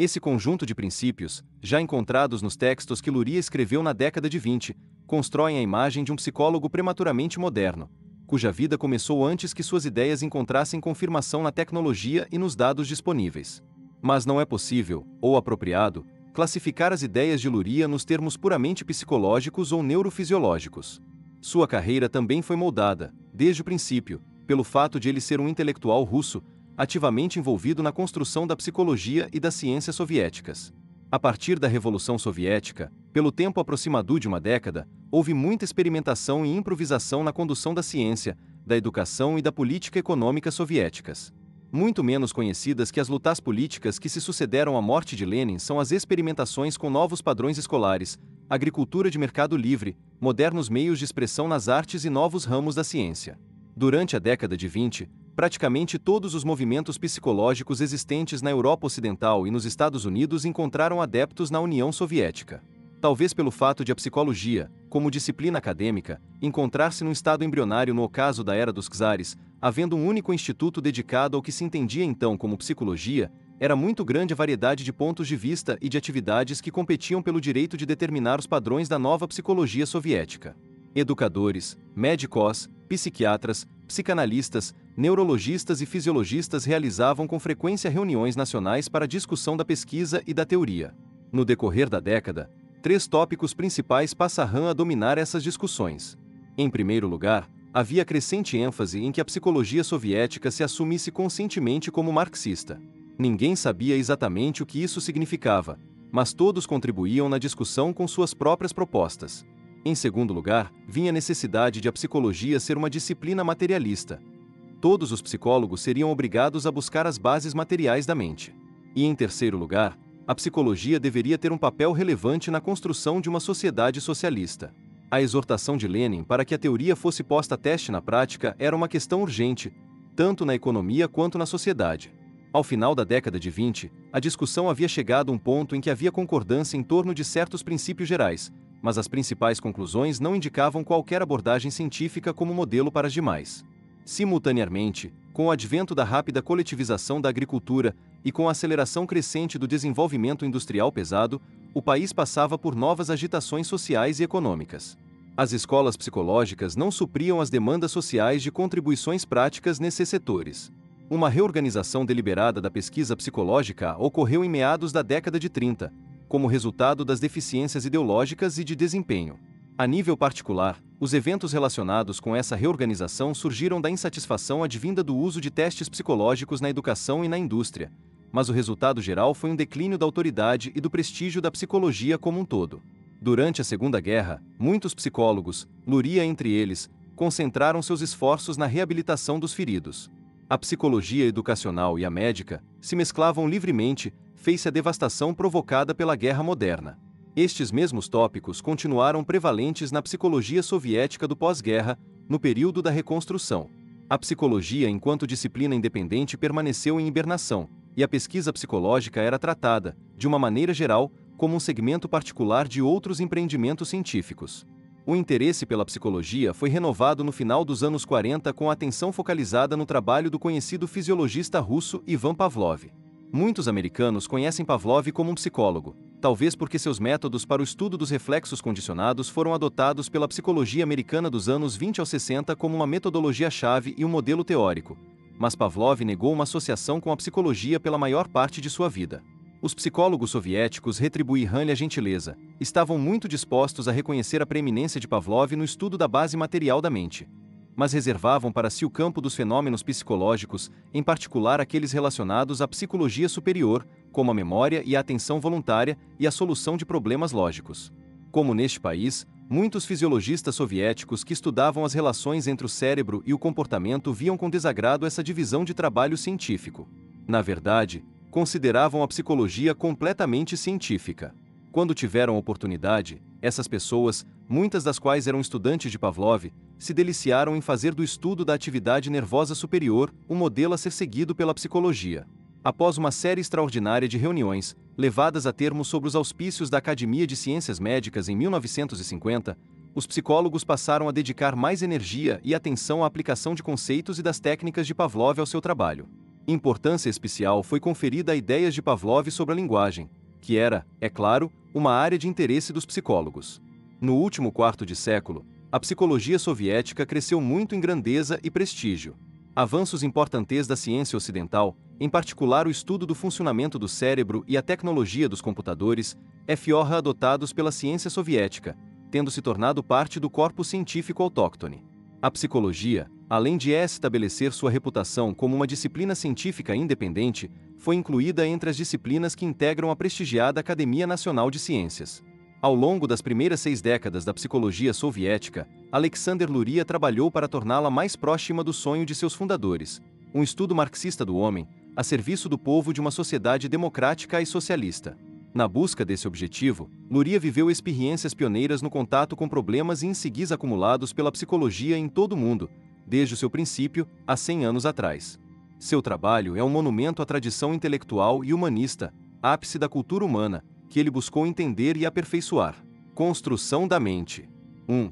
Esse conjunto de princípios, já encontrados nos textos que Luria escreveu na década de 20, constroem a imagem de um psicólogo prematuramente moderno, cuja vida começou antes que suas ideias encontrassem confirmação na tecnologia e nos dados disponíveis. Mas não é possível, ou apropriado, classificar as ideias de Luria nos termos puramente psicológicos ou neurofisiológicos. Sua carreira também foi moldada, desde o princípio, pelo fato de ele ser um intelectual russo, ativamente envolvido na construção da psicologia e das ciências soviéticas. A partir da Revolução Soviética, pelo tempo aproximado de uma década, houve muita experimentação e improvisação na condução da ciência, da educação e da política econômica soviéticas. Muito menos conhecidas que as lutas políticas que se sucederam à morte de Lenin são as experimentações com novos padrões escolares, agricultura de mercado livre, modernos meios de expressão nas artes e novos ramos da ciência. Durante a década de 20, praticamente todos os movimentos psicológicos existentes na Europa Ocidental e nos Estados Unidos encontraram adeptos na União Soviética. Talvez pelo fato de a psicologia, como disciplina acadêmica, encontrar-se num estado embrionário no ocaso da Era dos Czares, havendo um único instituto dedicado ao que se entendia então como psicologia, era muito grande a variedade de pontos de vista e de atividades que competiam pelo direito de determinar os padrões da nova psicologia soviética. Educadores, médicos, psiquiatras, psicanalistas, neurologistas e fisiologistas realizavam com frequência reuniões nacionais para discussão da pesquisa e da teoria. No decorrer da década, 3 tópicos principais passaram a dominar essas discussões. Em primeiro lugar, havia crescente ênfase em que a psicologia soviética se assumisse conscientemente como marxista. Ninguém sabia exatamente o que isso significava, mas todos contribuíam na discussão com suas próprias propostas. Em segundo lugar, vinha a necessidade de a psicologia ser uma disciplina materialista. Todos os psicólogos seriam obrigados a buscar as bases materiais da mente. E em terceiro lugar, a psicologia deveria ter um papel relevante na construção de uma sociedade socialista. A exortação de Lenin para que a teoria fosse posta a teste na prática era uma questão urgente, tanto na economia quanto na sociedade. Ao final da década de 20, a discussão havia chegado a um ponto em que havia concordância em torno de certos princípios gerais, mas as principais conclusões não indicavam qualquer abordagem científica como modelo para as demais. Simultaneamente, com o advento da rápida coletivização da agricultura e com a aceleração crescente do desenvolvimento industrial pesado, o país passava por novas agitações sociais e econômicas. As escolas psicológicas não supriam as demandas sociais de contribuições práticas nesses setores. Uma reorganização deliberada da pesquisa psicológica ocorreu em meados da década de 30, como resultado das deficiências ideológicas e de desempenho. A nível particular, os eventos relacionados com essa reorganização surgiram da insatisfação advinda do uso de testes psicológicos na educação e na indústria, mas o resultado geral foi um declínio da autoridade e do prestígio da psicologia como um todo. Durante a Segunda Guerra, muitos psicólogos, Luria entre eles, concentraram seus esforços na reabilitação dos feridos. A psicologia educacional e a médica se mesclavam livremente, fez-se a devastação provocada pela guerra moderna. Estes mesmos tópicos continuaram prevalentes na psicologia soviética do pós-guerra, no período da reconstrução. A psicologia enquanto disciplina independente permaneceu em hibernação, e a pesquisa psicológica era tratada, de uma maneira geral, como um segmento particular de outros empreendimentos científicos. O interesse pela psicologia foi renovado no final dos anos 40 com a atenção focalizada no trabalho do conhecido fisiologista russo Ivan Pavlov. Muitos americanos conhecem Pavlov como um psicólogo, talvez porque seus métodos para o estudo dos reflexos condicionados foram adotados pela psicologia americana dos anos 20 aos 60 como uma metodologia-chave e um modelo teórico, mas Pavlov negou uma associação com a psicologia pela maior parte de sua vida. Os psicólogos soviéticos retribuíram-lhe a gentileza, estavam muito dispostos a reconhecer a preeminência de Pavlov no estudo da base material da mente, mas reservavam para si o campo dos fenômenos psicológicos, em particular aqueles relacionados à psicologia superior, como a memória e a atenção voluntária e a solução de problemas lógicos. Como neste país, muitos fisiologistas soviéticos que estudavam as relações entre o cérebro e o comportamento viam com desagrado essa divisão de trabalho científico. Na verdade, consideravam a psicologia completamente científica. Quando tiveram oportunidade, essas pessoas, muitas das quais eram estudantes de Pavlov, se deliciaram em fazer do estudo da atividade nervosa superior um modelo a ser seguido pela psicologia. Após uma série extraordinária de reuniões, levadas a termo sob os auspícios da Academia de Ciências Médicas em 1950, os psicólogos passaram a dedicar mais energia e atenção à aplicação de conceitos e das técnicas de Pavlov ao seu trabalho. Importância especial foi conferida a ideias de Pavlov sobre a linguagem, que era, é claro, uma área de interesse dos psicólogos. No último quarto de século, a psicologia soviética cresceu muito em grandeza e prestígio. Avanços importantes da ciência ocidental, em particular o estudo do funcionamento do cérebro e a tecnologia dos computadores, foram adotados pela ciência soviética, tendo se tornado parte do corpo científico autóctone. A psicologia, além de estabelecer sua reputação como uma disciplina científica independente, foi incluída entre as disciplinas que integram a prestigiada Academia Nacional de Ciências. Ao longo das primeiras 6 décadas da psicologia soviética, Alexander Luria trabalhou para torná-la mais próxima do sonho de seus fundadores, um estudo marxista do homem, a serviço do povo de uma sociedade democrática e socialista. Na busca desse objetivo, Luria viveu experiências pioneiras no contato com problemas e insights acumulados pela psicologia em todo o mundo, desde o seu princípio, há 100 anos atrás. Seu trabalho é um monumento à tradição intelectual e humanista, ápice da cultura humana, que ele buscou entender e aperfeiçoar. Construção da mente. 1.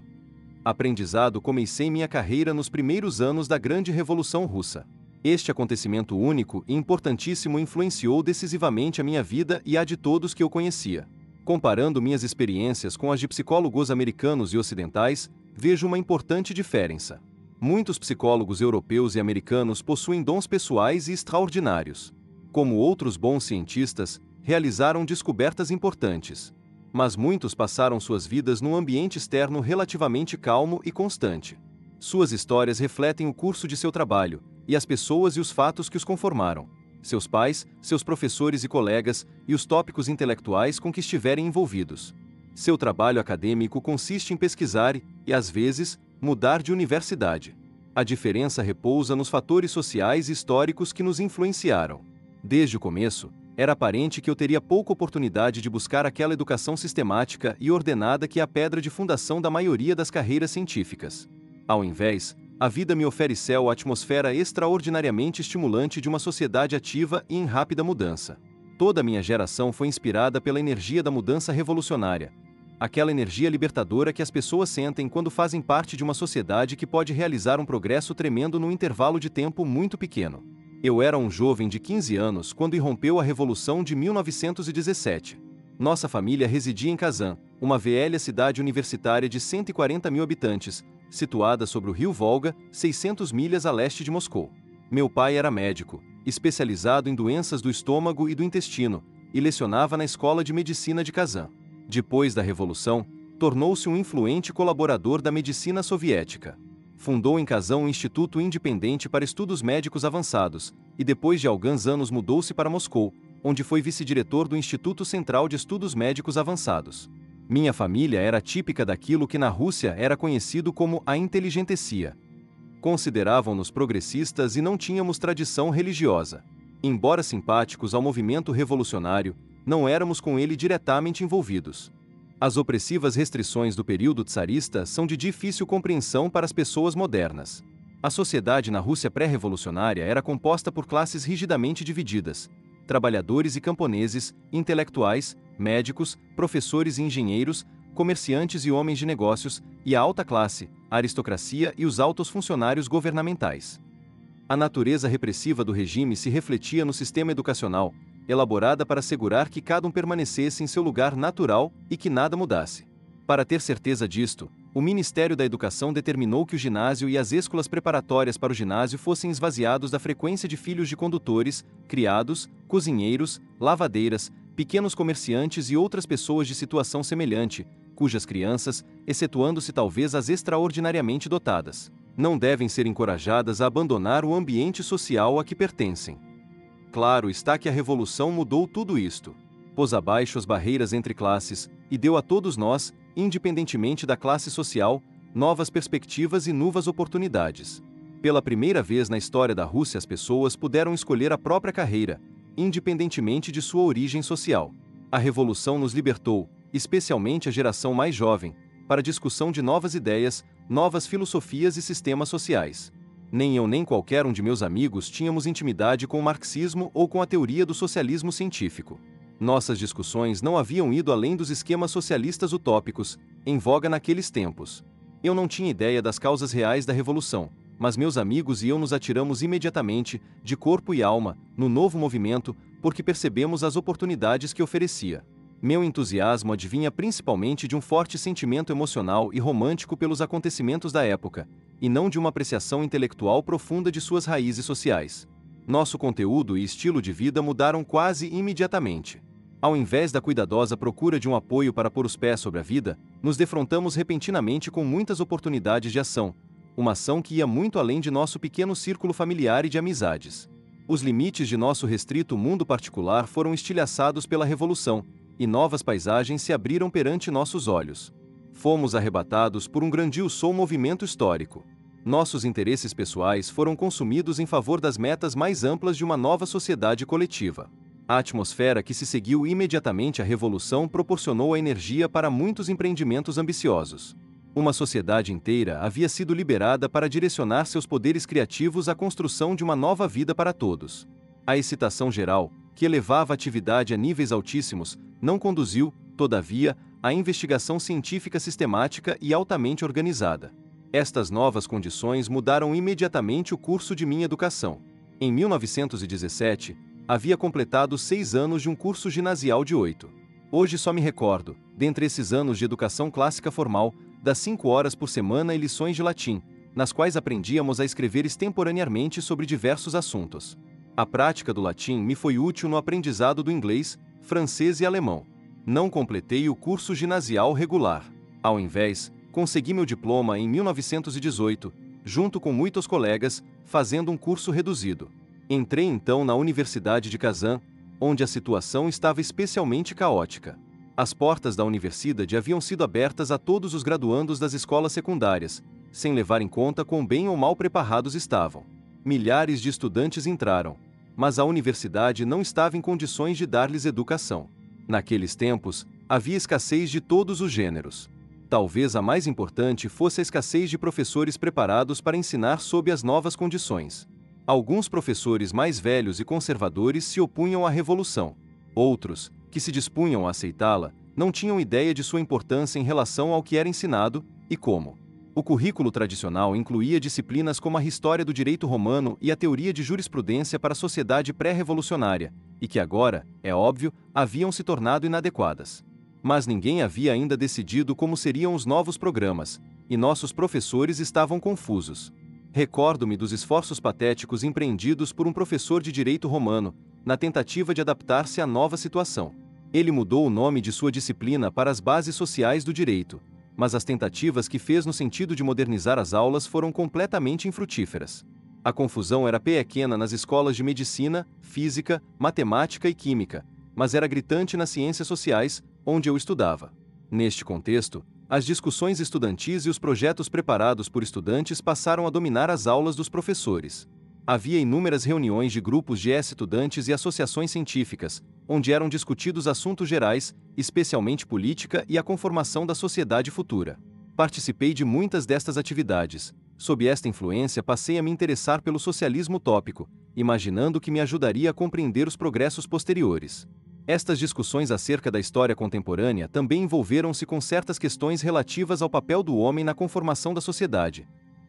Aprendizado. Comecei minha carreira nos primeiros anos da Grande Revolução Russa. Este acontecimento único e importantíssimo influenciou decisivamente a minha vida e a de todos que eu conhecia. Comparando minhas experiências com as de psicólogos americanos e ocidentais, vejo uma importante diferença. Muitos psicólogos europeus e americanos possuem dons pessoais e extraordinários. Como outros bons cientistas, realizaram descobertas importantes. Mas muitos passaram suas vidas num ambiente externo relativamente calmo e constante. Suas histórias refletem o curso de seu trabalho, e as pessoas e os fatos que os conformaram. Seus pais, seus professores e colegas, e os tópicos intelectuais com que estiverem envolvidos. Seu trabalho acadêmico consiste em pesquisar e, às vezes, mudar de universidade. A diferença repousa nos fatores sociais e históricos que nos influenciaram. Desde o começo, era aparente que eu teria pouca oportunidade de buscar aquela educação sistemática e ordenada que é a pedra de fundação da maioria das carreiras científicas. Ao invés, a vida me ofereceu a atmosfera extraordinariamente estimulante de uma sociedade ativa e em rápida mudança. Toda a minha geração foi inspirada pela energia da mudança revolucionária, aquela energia libertadora que as pessoas sentem quando fazem parte de uma sociedade que pode realizar um progresso tremendo num intervalo de tempo muito pequeno. Eu era um jovem de 15 anos quando irrompeu a Revolução de 1917. Nossa família residia em Kazan, uma velha cidade universitária de 140 mil habitantes, situada sobre o rio Volga, 600 milhas a leste de Moscou. Meu pai era médico, especializado em doenças do estômago e do intestino, e lecionava na Escola de Medicina de Kazan. Depois da Revolução, tornou-se um influente colaborador da medicina soviética. Fundou em Kazan um instituto independente para estudos médicos avançados, e depois de alguns anos mudou-se para Moscou, onde foi vice-diretor do Instituto Central de Estudos Médicos Avançados. Minha família era típica daquilo que na Rússia era conhecido como a inteligentsia. Consideravam-nos progressistas e não tínhamos tradição religiosa. Embora simpáticos ao movimento revolucionário, não éramos com ele diretamente envolvidos. As opressivas restrições do período tsarista são de difícil compreensão para as pessoas modernas. A sociedade na Rússia pré-revolucionária era composta por classes rigidamente divididas: trabalhadores e camponeses, intelectuais, médicos, professores e engenheiros, comerciantes e homens de negócios, e a alta classe, a aristocracia e os altos funcionários governamentais. A natureza repressiva do regime se refletia no sistema educacional, elaborada para assegurar que cada um permanecesse em seu lugar natural e que nada mudasse. Para ter certeza disto, o Ministério da Educação determinou que o ginásio e as escolas preparatórias para o ginásio fossem esvaziados da frequência de filhos de condutores, criados, cozinheiros, lavadeiras, pequenos comerciantes e outras pessoas de situação semelhante, cujas crianças, excetuando-se talvez as extraordinariamente dotadas, não devem ser encorajadas a abandonar o ambiente social a que pertencem. Claro está que a Revolução mudou tudo isto. Pôs abaixo as barreiras entre classes e deu a todos nós, independentemente da classe social, novas perspectivas e novas oportunidades. Pela primeira vez na história da Rússia, as pessoas puderam escolher a própria carreira, independentemente de sua origem social. A Revolução nos libertou, especialmente a geração mais jovem, para a discussão de novas ideias, novas filosofias e sistemas sociais. Nem eu nem qualquer um de meus amigos tínhamos intimidade com o marxismo ou com a teoria do socialismo científico. Nossas discussões não haviam ido além dos esquemas socialistas utópicos, em voga naqueles tempos. Eu não tinha ideia das causas reais da Revolução, mas meus amigos e eu nos atiramos imediatamente, de corpo e alma, no novo movimento, porque percebemos as oportunidades que oferecia. Meu entusiasmo advinha principalmente de um forte sentimento emocional e romântico pelos acontecimentos da época, e não de uma apreciação intelectual profunda de suas raízes sociais. Nosso conteúdo e estilo de vida mudaram quase imediatamente. Ao invés da cuidadosa procura de um apoio para pôr os pés sobre a vida, nos defrontamos repentinamente com muitas oportunidades de ação, uma ação que ia muito além de nosso pequeno círculo familiar e de amizades. Os limites de nosso restrito mundo particular foram estilhaçados pela Revolução, e novas paisagens se abriram perante nossos olhos. Fomos arrebatados por um grandioso movimento histórico. Nossos interesses pessoais foram consumidos em favor das metas mais amplas de uma nova sociedade coletiva. A atmosfera que se seguiu imediatamente à Revolução proporcionou a energia para muitos empreendimentos ambiciosos. Uma sociedade inteira havia sido liberada para direcionar seus poderes criativos à construção de uma nova vida para todos. A excitação geral, que elevava a atividade a níveis altíssimos, não conduziu, todavia, à investigação científica sistemática e altamente organizada. Estas novas condições mudaram imediatamente o curso de minha educação. Em 1917, havia completado 6 anos de um curso ginasial de 8. Hoje só me recordo, dentre esses anos de educação clássica formal, das 5 horas por semana e lições de latim, nas quais aprendíamos a escrever extemporaneamente sobre diversos assuntos. A prática do latim me foi útil no aprendizado do inglês, francês e alemão. Não completei o curso ginasial regular. Ao invés, consegui meu diploma em 1918, junto com muitos colegas, fazendo um curso reduzido. Entrei então na Universidade de Kazan, onde a situação estava especialmente caótica. As portas da universidade haviam sido abertas a todos os graduandos das escolas secundárias, sem levar em conta quão bem ou mal preparados estavam. Milhares de estudantes entraram, mas a universidade não estava em condições de dar-lhes educação. Naqueles tempos, havia escassez de todos os gêneros. Talvez a mais importante fosse a escassez de professores preparados para ensinar sob as novas condições. Alguns professores mais velhos e conservadores se opunham à revolução. Outros, que se dispunham a aceitá-la, não tinham ideia de sua importância em relação ao que era ensinado e como. O currículo tradicional incluía disciplinas como a história do direito romano e a teoria de jurisprudência para a sociedade pré-revolucionária, e que agora, é óbvio, haviam se tornado inadequadas. Mas ninguém havia ainda decidido como seriam os novos programas, e nossos professores estavam confusos. Recordo-me dos esforços patéticos empreendidos por um professor de direito romano, na tentativa de adaptar-se à nova situação. Ele mudou o nome de sua disciplina para as bases sociais do direito, mas as tentativas que fez no sentido de modernizar as aulas foram completamente infrutíferas. A confusão era pequena nas escolas de medicina, física, matemática e química, mas era gritante nas ciências sociais, onde eu estudava. Neste contexto, as discussões estudantis e os projetos preparados por estudantes passaram a dominar as aulas dos professores. Havia inúmeras reuniões de grupos de estudantes e associações científicas, onde eram discutidos assuntos gerais, especialmente política e a conformação da sociedade futura. Participei de muitas destas atividades. Sob esta influência passei a me interessar pelo socialismo utópico, imaginando que me ajudaria a compreender os progressos posteriores. Estas discussões acerca da história contemporânea também envolveram-se com certas questões relativas ao papel do homem na conformação da sociedade.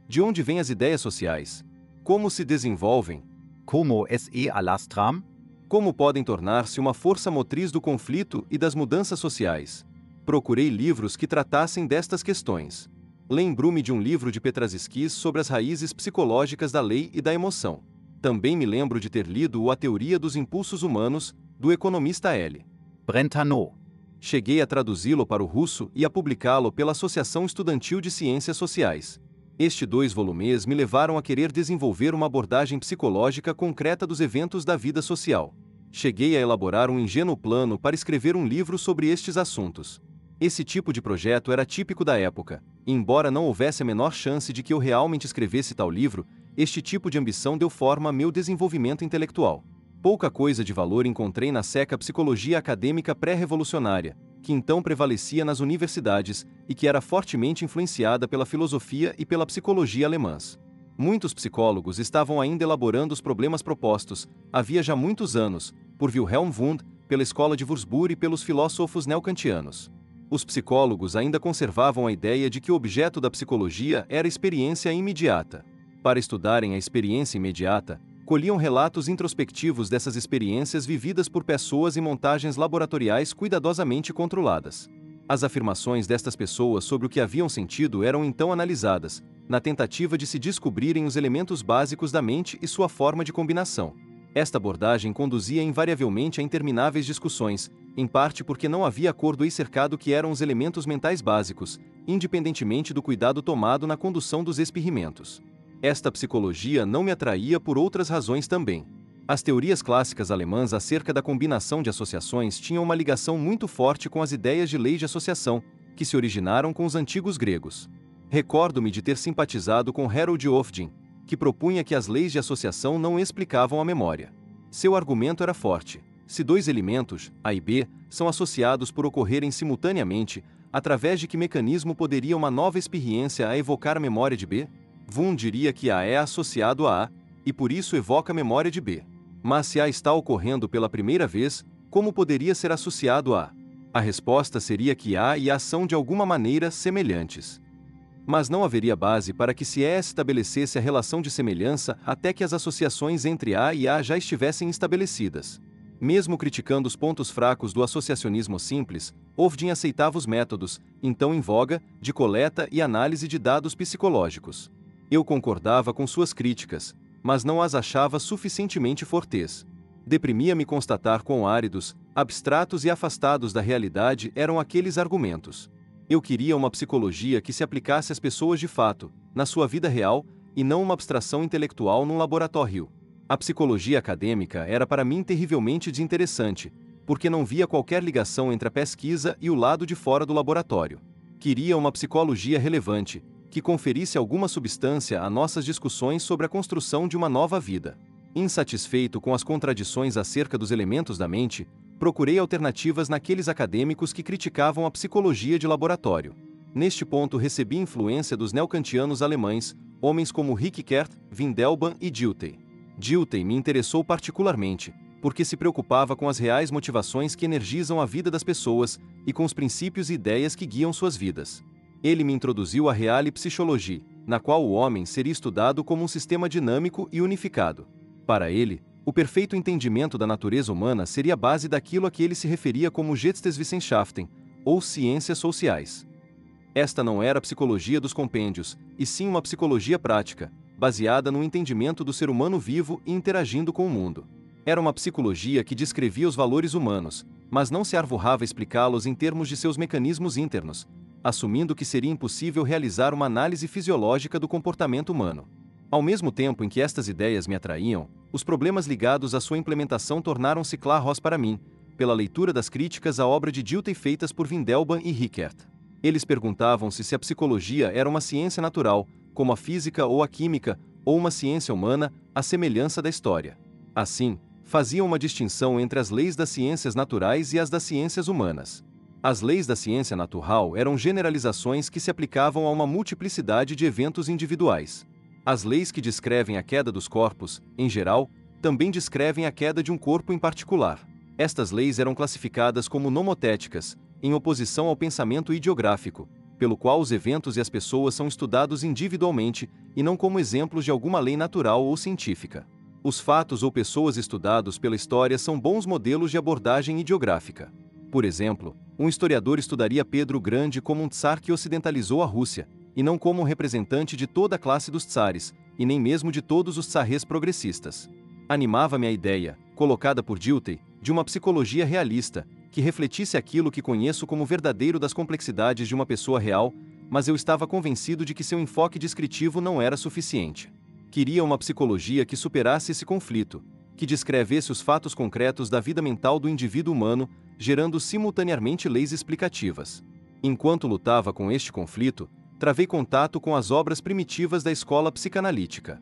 De onde vêm as ideias sociais? Como se desenvolvem? Como es alastram? Como podem tornar-se uma força motriz do conflito e das mudanças sociais? Procurei livros que tratassem destas questões. Lembro-me de um livro de Petraskis sobre as raízes psicológicas da lei e da emoção. Também me lembro de ter lido A Teoria dos Impulsos Humanos, do economista L. Brentano. Cheguei a traduzi-lo para o russo e a publicá-lo pela Associação Estudantil de Ciências Sociais. Estes 2 volumes me levaram a querer desenvolver uma abordagem psicológica concreta dos eventos da vida social. Cheguei a elaborar um ingênuo plano para escrever um livro sobre estes assuntos. Esse tipo de projeto era típico da época, e embora não houvesse a menor chance de que eu realmente escrevesse tal livro, este tipo de ambição deu forma a meu desenvolvimento intelectual. Pouca coisa de valor encontrei na seca psicologia acadêmica pré-revolucionária, que então prevalecia nas universidades e que era fortemente influenciada pela filosofia e pela psicologia alemãs. Muitos psicólogos estavam ainda elaborando os problemas propostos, havia já muitos anos, por Wilhelm Wundt, pela escola de Würzburg e pelos filósofos neokantianos. Os psicólogos ainda conservavam a ideia de que o objeto da psicologia era a experiência imediata. Para estudarem a experiência imediata, colhiam relatos introspectivos dessas experiências vividas por pessoas em montagens laboratoriais cuidadosamente controladas. As afirmações destas pessoas sobre o que haviam sentido eram então analisadas, na tentativa de se descobrirem os elementos básicos da mente e sua forma de combinação. Esta abordagem conduzia invariavelmente a intermináveis discussões, em parte porque não havia acordo acerca do que eram os elementos mentais básicos, independentemente do cuidado tomado na condução dos experimentos. Esta psicologia não me atraía por outras razões também. As teorias clássicas alemãs acerca da combinação de associações tinham uma ligação muito forte com as ideias de leis de associação, que se originaram com os antigos gregos. Recordo-me de ter simpatizado com Harold Ofgin, que propunha que as leis de associação não explicavam a memória. Seu argumento era forte. Se dois elementos, A e B, são associados por ocorrerem simultaneamente, através de que mecanismo poderia uma nova experiência a evocar a memória de B? Wundt diria que A é associado a A, e por isso evoca a memória de B. Mas se A está ocorrendo pela primeira vez, como poderia ser associado a A? A resposta seria que A e A são de alguma maneira semelhantes. Mas não haveria base para que se estabelecesse a relação de semelhança até que as associações entre A e A já estivessem estabelecidas. Mesmo criticando os pontos fracos do associacionismo simples, Ofgin aceitava os métodos, então em voga, de coleta e análise de dados psicológicos. Eu concordava com suas críticas, mas não as achava suficientemente fortes. Deprimia-me constatar quão áridos, abstratos e afastados da realidade eram aqueles argumentos. Eu queria uma psicologia que se aplicasse às pessoas de fato, na sua vida real, e não uma abstração intelectual num laboratório. A psicologia acadêmica era para mim terrivelmente desinteressante, porque não via qualquer ligação entre a pesquisa e o lado de fora do laboratório. Queria uma psicologia relevante, que conferisse alguma substância a nossas discussões sobre a construção de uma nova vida. Insatisfeito com as contradições acerca dos elementos da mente, procurei alternativas naqueles acadêmicos que criticavam a psicologia de laboratório. Neste ponto recebi influência dos neokantianos alemães, homens como Rickert, Windelband e Dilthey. Dilthey me interessou particularmente, porque se preocupava com as reais motivações que energizam a vida das pessoas e com os princípios e ideias que guiam suas vidas. Ele me introduziu à Reale Psychologie, na qual o homem seria estudado como um sistema dinâmico e unificado. Para ele, o perfeito entendimento da natureza humana seria a base daquilo a que ele se referia como Geisteswissenschaften, ou ciências sociais. Esta não era a psicologia dos compêndios, e sim uma psicologia prática, baseada no entendimento do ser humano vivo e interagindo com o mundo. Era uma psicologia que descrevia os valores humanos, mas não se arvorrava a explicá-los em termos de seus mecanismos internos, assumindo que seria impossível realizar uma análise fisiológica do comportamento humano. Ao mesmo tempo em que estas ideias me atraíam, os problemas ligados à sua implementação tornaram-se claros para mim, pela leitura das críticas à obra de Dilthey feitas por Windelband e Rickert. Eles perguntavam-se se a psicologia era uma ciência natural, como a física ou a química, ou uma ciência humana, à semelhança da história. Assim, faziam uma distinção entre as leis das ciências naturais e as das ciências humanas. As leis da ciência natural eram generalizações que se aplicavam a uma multiplicidade de eventos individuais. As leis que descrevem a queda dos corpos, em geral, também descrevem a queda de um corpo em particular. Estas leis eram classificadas como nomotéticas, em oposição ao pensamento ideográfico, pelo qual os eventos e as pessoas são estudados individualmente e não como exemplos de alguma lei natural ou científica. Os fatos ou pessoas estudados pela história são bons modelos de abordagem ideográfica. Por exemplo, um historiador estudaria Pedro o Grande como um tsar que ocidentalizou a Rússia, e não como um representante de toda a classe dos tsares, e nem mesmo de todos os tsarês progressistas. Animava-me a ideia, colocada por Dilthey, de uma psicologia realista, que refletisse aquilo que conheço como verdadeiro das complexidades de uma pessoa real, mas eu estava convencido de que seu enfoque descritivo não era suficiente. Queria uma psicologia que superasse esse conflito, que descrevesse os fatos concretos da vida mental do indivíduo humano, gerando simultaneamente leis explicativas. Enquanto lutava com este conflito, travei contato com as obras primitivas da escola psicanalítica.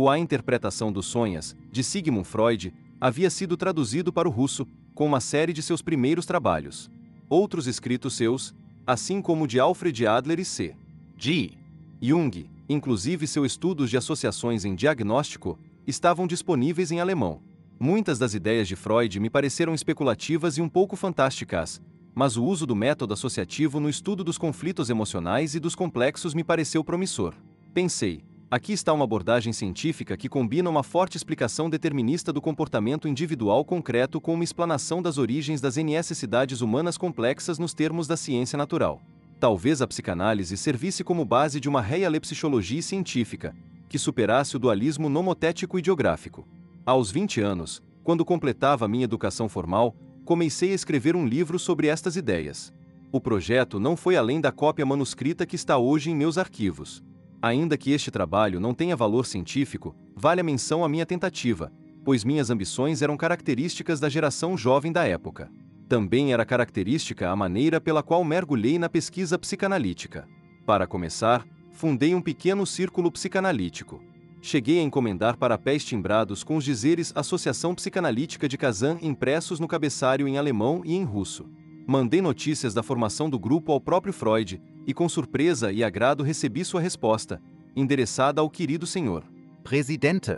A Interpretação dos Sonhos, de Sigmund Freud, havia sido traduzido para o russo, com uma série de seus primeiros trabalhos. Outros escritos seus, assim como o de Alfred Adler e C.G. Jung, inclusive seus estudos de associações em diagnóstico, estavam disponíveis em alemão. Muitas das ideias de Freud me pareceram especulativas e um pouco fantásticas, mas o uso do método associativo no estudo dos conflitos emocionais e dos complexos me pareceu promissor. Pensei, Aqui está uma abordagem científica que combina uma forte explicação determinista do comportamento individual concreto com uma explanação das origens das necessidades humanas complexas nos termos da ciência natural. Talvez a psicanálise servisse como base de uma realepsicologia científica, que superasse o dualismo nomotético e geográfico. Aos 20 anos, quando completava minha educação formal, comecei a escrever um livro sobre estas ideias. O projeto não foi além da cópia manuscrita que está hoje em meus arquivos. Ainda que este trabalho não tenha valor científico, vale a menção à minha tentativa, pois minhas ambições eram características da geração jovem da época. Também era característica a maneira pela qual mergulhei na pesquisa psicanalítica. Para começar, fundei um pequeno círculo psicanalítico. Cheguei a encomendar papéis timbrados com os dizeres Associação Psicanalítica de Kazan impressos no cabeçalho em alemão e em russo. Mandei notícias da formação do grupo ao próprio Freud, e com surpresa e agrado recebi sua resposta, endereçada ao querido senhor Presidente.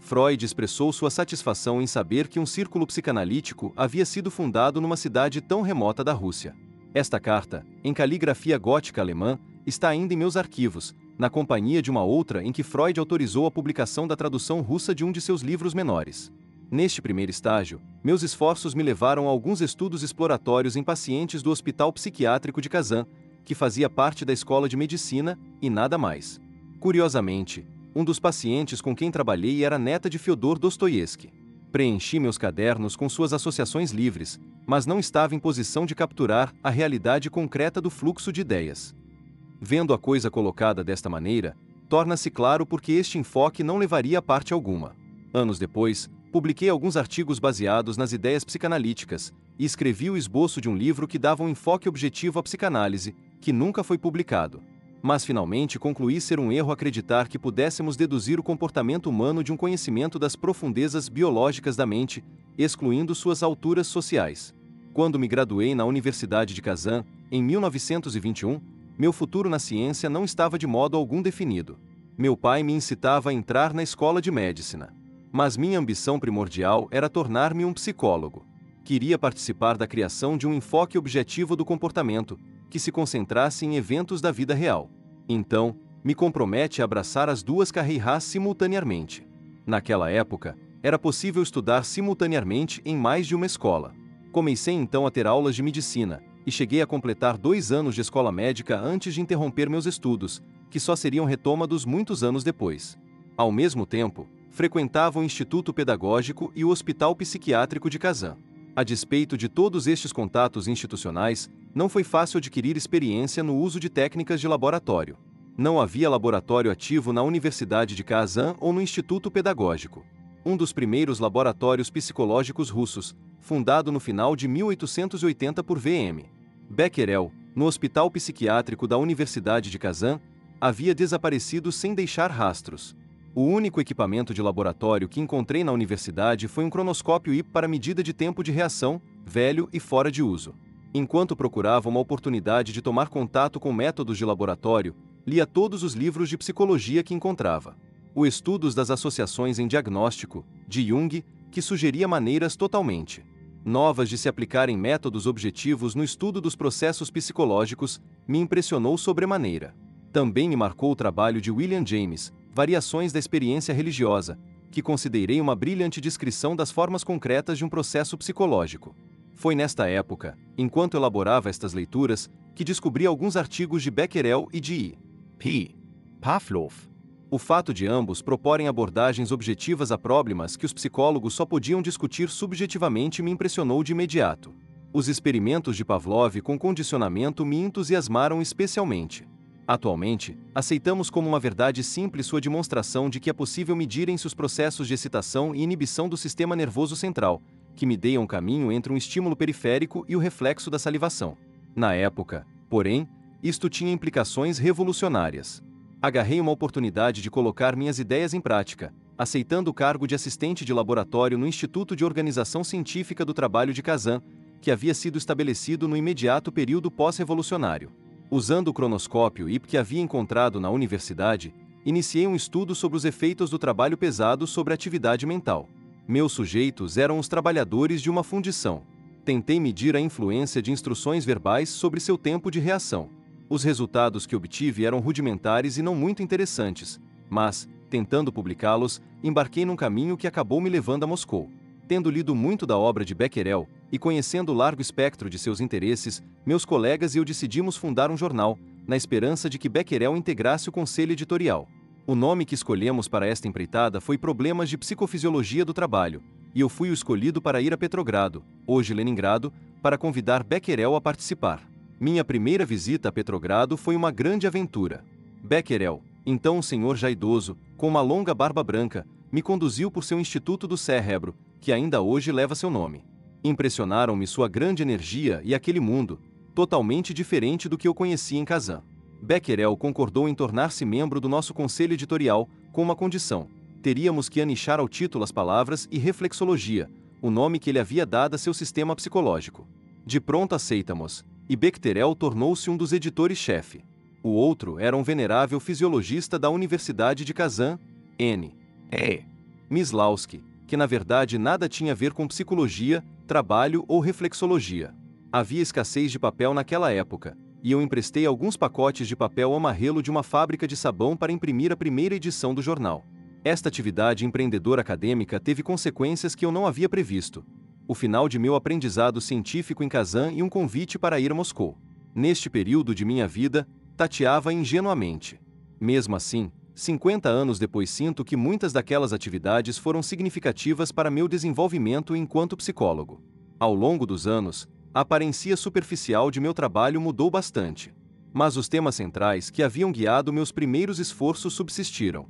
Freud expressou sua satisfação em saber que um círculo psicanalítico havia sido fundado numa cidade tão remota da Rússia. Esta carta, em caligrafia gótica alemã, está ainda em meus arquivos, na companhia de uma outra em que Freud autorizou a publicação da tradução russa de um de seus livros menores. Neste primeiro estágio, meus esforços me levaram a alguns estudos exploratórios em pacientes do Hospital Psiquiátrico de Kazan, que fazia parte da escola de medicina, e nada mais. Curiosamente, um dos pacientes com quem trabalhei era neta de Fyodor Dostoiévski. Preenchi meus cadernos com suas associações livres, mas não estava em posição de capturar a realidade concreta do fluxo de ideias. Vendo a coisa colocada desta maneira, torna-se claro porque este enfoque não levaria a parte alguma. Anos depois, publiquei alguns artigos baseados nas ideias psicanalíticas e escrevi o esboço de um livro que dava um enfoque objetivo à psicanálise, que nunca foi publicado. Mas finalmente concluí ser um erro acreditar que pudéssemos deduzir o comportamento humano de um conhecimento das profundezas biológicas da mente, excluindo suas alturas sociais. Quando me graduei na Universidade de Kazan, em 1921, meu futuro na ciência não estava de modo algum definido. Meu pai me incitava a entrar na escola de medicina. Mas minha ambição primordial era tornar-me um psicólogo. Queria participar da criação de um enfoque objetivo do comportamento, que se concentrasse em eventos da vida real. Então, me compromete a abraçar as duas carreiras simultaneamente. Naquela época, era possível estudar simultaneamente em mais de uma escola. Comecei então a ter aulas de medicina, e cheguei a completar 2 anos de escola médica antes de interromper meus estudos, que só seriam retômados muitos anos depois. Ao mesmo tempo, frequentava o Instituto Pedagógico e o Hospital Psiquiátrico de Kazan. A despeito de todos estes contatos institucionais, não foi fácil adquirir experiência no uso de técnicas de laboratório. Não havia laboratório ativo na Universidade de Kazan ou no Instituto Pedagógico. Um dos primeiros laboratórios psicológicos russos, fundado no final de 1880 por V.M. Becquerel, no Hospital Psiquiátrico da Universidade de Kazan, havia desaparecido sem deixar rastros. O único equipamento de laboratório que encontrei na universidade foi um cronoscópio IP para medida de tempo de reação, velho e fora de uso. Enquanto procurava uma oportunidade de tomar contato com métodos de laboratório, lia todos os livros de psicologia que encontrava. O Estudos das Associações em Diagnóstico, de Jung, que sugeria maneiras totalmente novas de se aplicar em métodos objetivos no estudo dos processos psicológicos, me impressionou sobremaneira. Também me marcou o trabalho de William James, Variações da Experiência Religiosa, que considerei uma brilhante descrição das formas concretas de um processo psicológico. Foi nesta época, enquanto elaborava estas leituras, que descobri alguns artigos de Becquerel e de I. P. Pavlov. O fato de ambos proporem abordagens objetivas a problemas que os psicólogos só podiam discutir subjetivamente me impressionou de imediato. Os experimentos de Pavlov com condicionamento me entusiasmaram especialmente. Atualmente, aceitamos como uma verdade simples sua demonstração de que é possível medirem-se os processos de excitação e inibição do sistema nervoso central, que medeiam o caminho entre um estímulo periférico e o reflexo da salivação. Na época, porém, isto tinha implicações revolucionárias. Agarrei uma oportunidade de colocar minhas ideias em prática, aceitando o cargo de assistente de laboratório no Instituto de Organização Científica do Trabalho de Kazan, que havia sido estabelecido no imediato período pós-revolucionário. Usando o cronoscópio IP que havia encontrado na universidade, iniciei um estudo sobre os efeitos do trabalho pesado sobre a atividade mental. Meus sujeitos eram os trabalhadores de uma fundição. Tentei medir a influência de instruções verbais sobre seu tempo de reação. Os resultados que obtive eram rudimentares e não muito interessantes, mas, tentando publicá-los, embarquei num caminho que acabou me levando a Moscou. Tendo lido muito da obra de Becquerel e conhecendo o largo espectro de seus interesses, meus colegas e eu decidimos fundar um jornal, na esperança de que Becquerel integrasse o conselho editorial. O nome que escolhemos para esta empreitada foi Problemas de Psicofisiologia do Trabalho, e eu fui o escolhido para ir a Petrogrado, hoje Leningrado, para convidar Becquerel a participar. Minha primeira visita a Petrogrado foi uma grande aventura. Becquerel, então um senhor já idoso, com uma longa barba branca, me conduziu por seu Instituto do Cérebro, que ainda hoje leva seu nome. Impressionaram-me sua grande energia e aquele mundo, totalmente diferente do que eu conhecia em Kazan. Becquerel concordou em tornar-se membro do nosso conselho editorial, com uma condição: teríamos que anichar ao título as palavras e reflexologia, o nome que ele havia dado a seu sistema psicológico. De pronto aceitamos, e Becquerel tornou-se um dos editores-chefe. O outro era um venerável fisiologista da Universidade de Kazan, N. E. Myslawski, que na verdade nada tinha a ver com psicologia, trabalho ou reflexologia. Havia escassez de papel naquela época, e eu emprestei alguns pacotes de papel amarelo de uma fábrica de sabão para imprimir a primeira edição do jornal. Esta atividade empreendedora acadêmica teve consequências que eu não havia previsto: o final de meu aprendizado científico em Kazan e um convite para ir a Moscou. Neste período de minha vida, tateava ingenuamente. Mesmo assim, 50 anos depois sinto que muitas daquelas atividades foram significativas para meu desenvolvimento enquanto psicólogo. Ao longo dos anos, a aparência superficial de meu trabalho mudou bastante. Mas os temas centrais que haviam guiado meus primeiros esforços subsistiram.